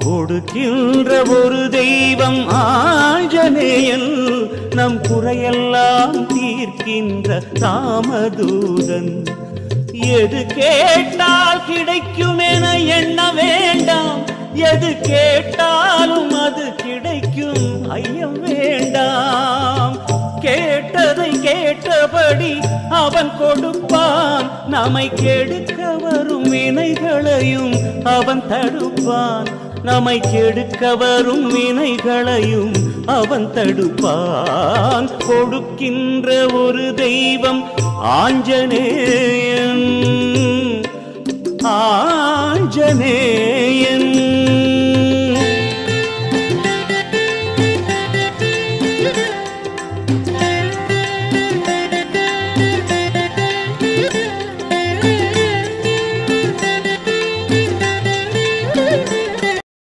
கொடுக்கின்ற ஒரு தெய்வம் ஆஞ்சநேயன், நம் குறையெல்லாம் தீர்க்கின்ற ராமதூதன். எது கேட்டால் கிடைக்கும் என எண்ண வேண்டாம், எது கேட்டாலும் அது கிடைக்கும் ஐயம் வேண்டாம். கேட்டதை கேட்டபடி அவன் கொடுப்பான், நம்மை கெடுக்க வரும் வினைகளையும் அவன் தடுப்பான், நம்மை கெடுக்க வரும் வினைகளையும் அவன் தடுப்பான். கொடுக்கின்ற ஒரு தெய்வம் ஆஞ்சநேயன், ஆஞ்சநேயன்.